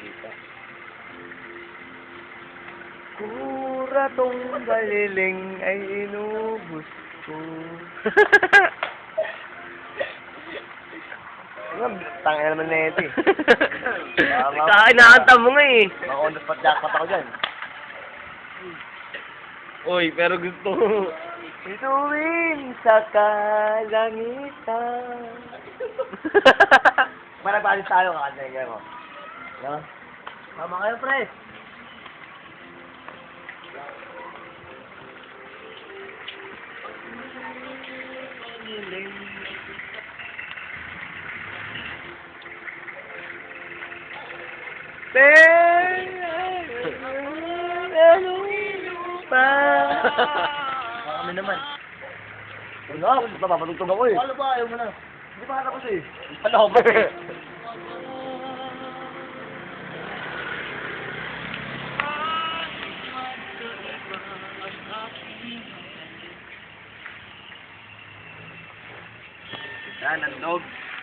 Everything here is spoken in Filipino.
dito. Kura tong baliling ay inubos ko. Tangin naman na ito eh. Kinakanta mo nga eh. Makunod pa jackpot ako dyan. Uy, pero gusto ko. Ituwing sa kalangitan. Managpalis tayo kakanta mo. No? Tama kayo, pre. Kami naman. Ano? Papapatugtog ako eh. Ano ba? Ayaw mo na. Hindi pa tapos eh. Ano ba eh? Yan, ang dog.